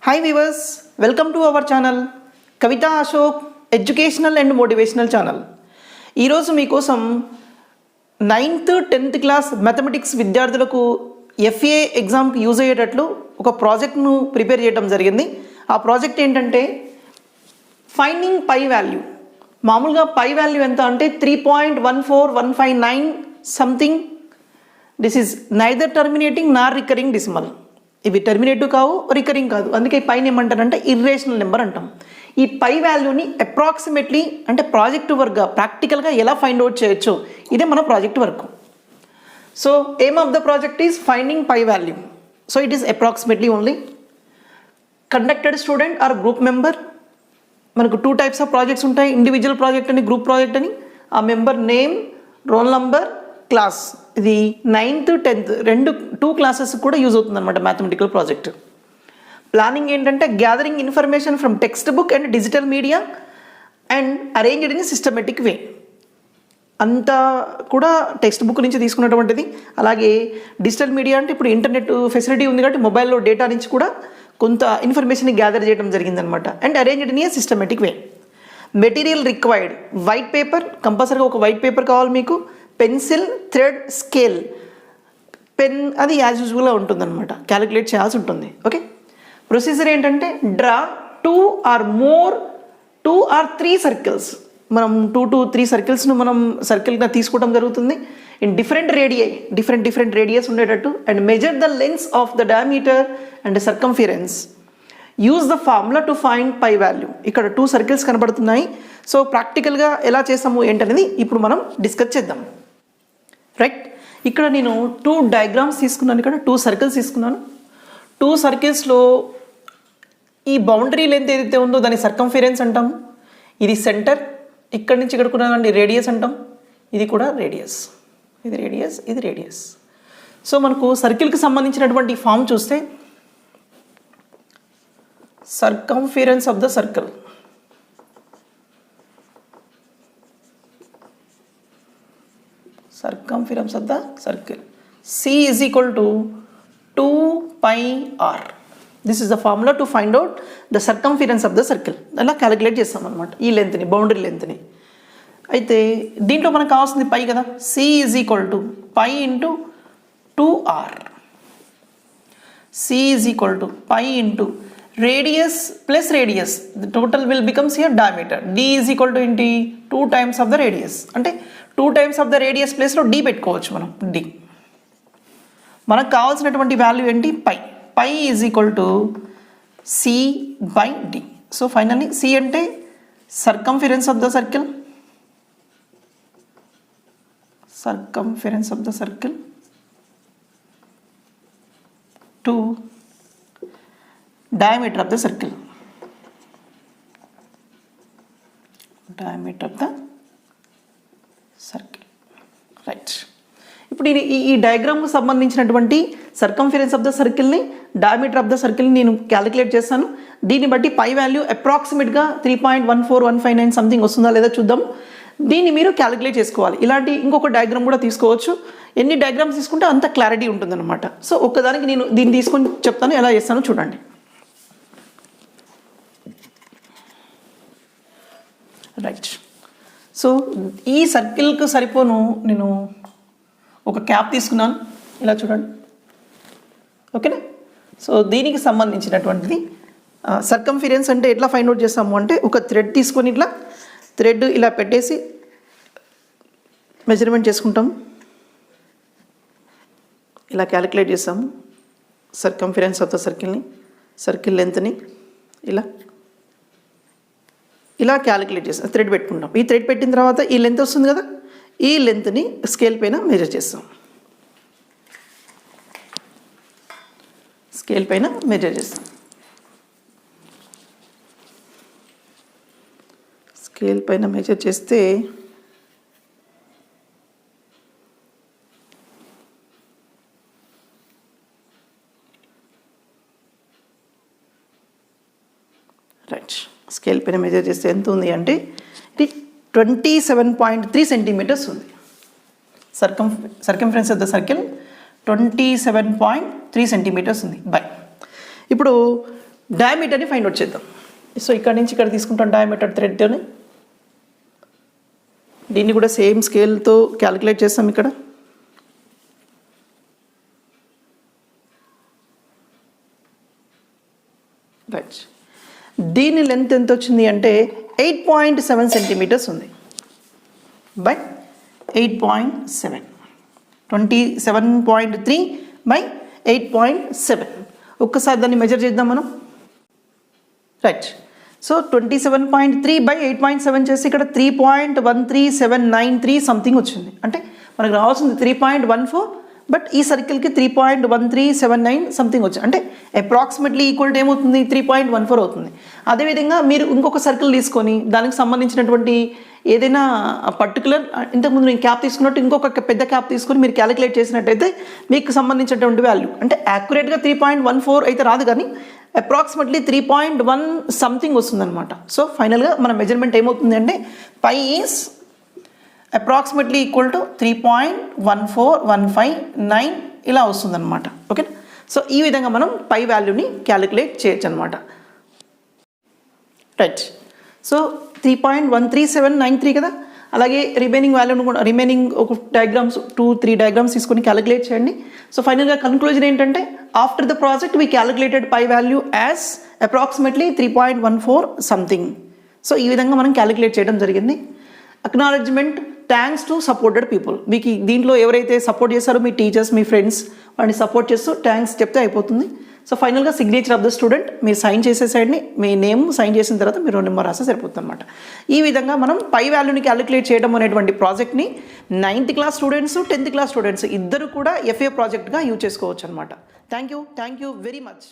Hi weavers, welcome to our channel Kavitha Ashok educational and motivational channel. ఈరోజు మీకోసం 9th 10th class mathematics విద్యార్థులకు FA ఎగ్జామ్కి use అయ్యేటట్లు ఒక ప్రాజెక్ట్ను ప్రిపేర్ చేయడం జరిగింది. ఆ ప్రాజెక్ట్ ఏంటంటే ఫైండింగ్ పై వాల్యూ. మామూలుగా పై వాల్యూ ఎంత అంటే 3.14159 something. This is neither terminating Nar recurring decimal. ఇవి టర్మినేటివ్ కావు, రికరింగ్ కాదు, అందుకే పైన ఏమంటారంటే ఇర్రేషనల్ నెంబర్ అంటాం. ఈ పై వాల్యూని అప్రాక్సిమేట్లీ అంటే ప్రాజెక్ట్ వర్క్గా ప్రాక్టికల్గా ఎలా ఫైండ్ అవుట్ చేయొచ్చు, ఇదే మన project work. So aim of the project is finding pi value. So it is approximately only. Conducted student or group member. మనకు 2 types ఆఫ్ ప్రాజెక్ట్స్ ఉంటాయి, ఇండివిజువల్ ప్రాజెక్ట్ అని, గ్రూప్ ప్రాజెక్ట్ అని. ఆ member name, roll number, class. ఇది 9th 10th 2 classes కూడా use అవుతుంది అనమాట mathematical project. Planning ఏంటంటే gathering information from text book and digital media and arranged in systematic way. అంతా కూడా టెక్స్ట్ బుక్ నుంచి తీసుకున్నటువంటిది. అలాగే డిజిటల్ మీడియా అంటే ఇప్పుడు ఇంటర్నెట్ ఫెసిలిటీ ఉంది కాబట్టి మొబైల్లో డేటా నుంచి కూడా కొంత ఇన్ఫర్మేషన్ గ్యాదర్ చేయడం జరిగిందనమాట. And arranged in a systematic way. Material required white paper, కంపల్సరీగా ఒక వైట్ పేపర్ కావాలి మీకు. Pencil, thread, scale. పెన్ అది యాజ్ యూజువల్గా ఉంటుందన్నమాట, క్యాలిక్యులేట్ చేయాల్సి ఉంటుంది. ఓకే, ప్రొసీజర్ ఏంటంటే డ్రా 2 or 3 సర్కిల్స్. మనం 2 to 3 సర్కిల్స్ను మనం సర్కిల్గా తీసుకోవడం జరుగుతుంది. ఇన్ డిఫరెంట్ రేడియస్ ఉండేటట్టు. And measure the lengths of the diameter and circumference. Use the formula to find pi value. ఇక్కడ 2 సర్కిల్స్ కనబడుతున్నాయి. సో ప్రాక్టికల్గా ఎలా చేస్తాము ఏంటనేది ఇప్పుడు మనం డిస్కస్ చేద్దాం. రైట్, ఇక్కడ నేను 2 డయాగ్రామ్స్ తీసుకున్నాను. ఇక్కడ 2 సర్కిల్స్ తీసుకున్నాను. 2 సర్కిల్స్లో ఈ బౌండరీ లెంత్ ఏదైతే ఉందో దాన్ని సర్కంఫిరెన్స్ అంటాము. ఇది సెంటర్, ఇక్కడి నుంచి ఇక్కడికి ఉన్నదండి రేడియస్ అంటాం. ఇది కూడా రేడియస్, ఇది రేడియస్, ఇది రేడియస్. సో మనకు సర్కిల్కి సంబంధించినటువంటి ఫామ్ చూస్తే circumference of the circle. Circumference of the circle. C is equal to 2 pi r. This is the formula to find out the circumference of the circle. అలా calculate చేస్తాం అనమాట ఈ లెంత్ని, boundary లెంత్ని. అయితే దీంట్లో మనకు కావాల్సింది పై కదా. C is equal to pi into 2r. C is equal to pi into radius plus radius, the total will becomes here diameter. D is equal to ఏంటి 2 times of the radius. అంటే 2 times of the radius ప్లేస్లో D పెట్టుకోవచ్చు మనం. D మనకు కావాల్సినటువంటి value ఏంటి pi. Pi is equal to C by D. So finally C అంటే circumference of the circle, circumference of the circle, 2 diameter of the circle, diameter of the circle. Right, ఇప్పుడు ఈ డయాగ్రామ్కు సంబంధించినటువంటి సర్కంఫిరెన్స్ ఆఫ్ ద సర్కిల్ని, diameter of the సర్కిల్ని నేను calculate చేస్తాను. దీన్ని బట్టి పై వాల్యూ అప్రాక్సిమేట్గా 3.14159 సంథింగ్ వస్తుందా లేదా చూద్దాం. దీన్ని మీరు క్యాలిక్యులేట్ చేసుకోవాలి. ఇలాంటి ఇంకొక డయాగ్రామ్ కూడా తీసుకోవచ్చు. ఎన్ని డయాగ్రామ్స్ తీసుకుంటే అంత క్లారిటీ ఉంటుందన్నమాట. సో ఒక్కదానికి నేను దీన్ని తీసుకొని చెప్తాను, ఎలా చేస్తానో చూడండి. రైట్, సో ఈ సర్కిల్కి సరిపోను నేను ఒక క్యాప్ తీసుకున్నాను, ఇలా చూడండి. ఓకేనా. సో దీనికి సంబంధించినటువంటిది సర్కంఫిరెన్స్ అంటే ఎట్లా ఫైండ్ అవుట్ చేస్తాము అంటే ఒక థ్రెడ్ తీసుకొని ఇట్లా థ్రెడ్ ఇలా పెట్టేసి మెజర్మెంట్ చేసుకుంటాము. ఇలా క్యాలిక్యులేట్ చేస్తాము సర్కంఫిరెన్స్ ఆఫ్ ద సర్కిల్ని, సర్కిల్ లెంత్ని ఇలా క్యాలిక్యులేట్ చేస్తాం. థ్రెడ్ పెట్టుకుంటాం. ఈ థ్రెడ్ పెట్టిన తర్వాత ఈ లెంత్ వస్తుంది కదా, ఈ లెంత్ని స్కేల్ పైన మెజర్ చేస్తాం. స్కేల్ పైన మెజర్ చేస్తాం. స్కేల్ పైన మెజర్ చేస్తే రైట్, స్కేల్ పైన మెజర్ చేస్తే ఎంత ఉంది అంటే ఇది 27.3 సెంటీమీటర్స్ ఉంది. Circumference of the circle 27.3 centimetres ఉంది బై. ఇప్పుడు డయామీటర్ని ఫైండ్ అవుట్ చేద్దాం. సో ఇక్కడ నుంచి ఇక్కడ తీసుకుంటాం డయామీటర్ థ్రెడ్ని. దీన్ని కూడా సేమ్ స్కేల్తో క్యాలిక్యులేట్ చేస్తాం ఇక్కడ. రైట్, దీని లెంత్ ఎంత వచ్చింది అంటే 8.7 సెంటీమీటర్స్ ఉంది బై 8.7, 27.3 బై 8.7. ఒక్కసారి దాన్ని మెజర్ చేద్దాం మనం. రైట్, సో 27.3 బై 8.7 చేసి ఇక్కడ 3.13793 సంథింగ్ వచ్చింది. అంటే మనకు రావాల్సింది 3.14, బట్ ఈ సర్కిల్కి 3.1379 సంథింగ్ వచ్చింది. అంటే అప్రాక్సిమేట్లీ ఈక్వల్ టు ఏమవుతుంది, 3.14 అవుతుంది. అదేవిధంగా మీరు ఇంకొక సర్కిల్ తీసుకొని దానికి సంబంధించినటువంటి ఏదైనా పర్టికులర్, ఇంతకుముందు నేను క్యాప్ తీసుకున్నట్టు ఇంకొక పెద్ద క్యాప్ తీసుకొని మీరు క్యాలిక్యులేట్ చేసినట్టయితే మీకు సంబంధించినటువంటి వాల్యూ అంటే యాక్యురేట్గా 3.14 అయితే రాదు, కానీ అప్రాక్సిమేట్లీ 3.1 సంథింగ్ వస్తుందన్నమాట. సో ఫైనల్గా మన మెజర్మెంట్ ఏమవుతుంది అంటే పై ఈజ్ అప్రాక్సిమేట్లీ ఈక్వల్ టు 3.14159 ఇలా వస్తుందన్నమాట. ఓకే, సో ఈ విధంగా మనం పై వాల్యూని క్యాలిక్యులేట్ చేయొచ్చు అనమాట. రైట్, సో 3.13793 కదా. అలాగే రిమైనింగ్ వాల్యూని కూడా రిమైనింగ్ ఒక డయాగ్రామ్స్ 2-3 డయాగ్రామ్స్ తీసుకొని క్యాలిక్యులేట్ చేయండి. సో ఫైనల్గా కన్క్లూజన్ ఏంటంటే after the project we calculated pi value as approximately 3.14 something. So ఈ విధంగా మనం క్యాలిక్యులేట్ చేయడం జరిగింది. Acknowledgement, thanks to supported people. మీకు దీంట్లో ఎవరైతే సపోర్ట్ చేస్తారో మీ టీచర్స్, మీ ఫ్రెండ్స్, వాడిని సపోర్ట్ చేస్తూ థ్యాంక్స్ చెప్తే అయిపోతుంది. సో ఫైనల్గా సిగ్నేచర్ ఆఫ్ ద స్టూడెంట్ మీరు సైన్ చేసేసండి. మీ నేమ్ సైన్ చేసిన తర్వాత మీరు రోల్ నెంబర్ రాస్తే సరిపోతుంది అనమాట. ఈ విధంగా మనం పై వాల్యూని క్యాలిక్యులేట్ చేయడం అనేటువంటి ప్రాజెక్ట్ని 9th class students, 10th class students ఇద్దరు కూడా FA ప్రాజెక్ట్గా యూజ్ చేసుకోవచ్చు అనమాట. Thank you very much.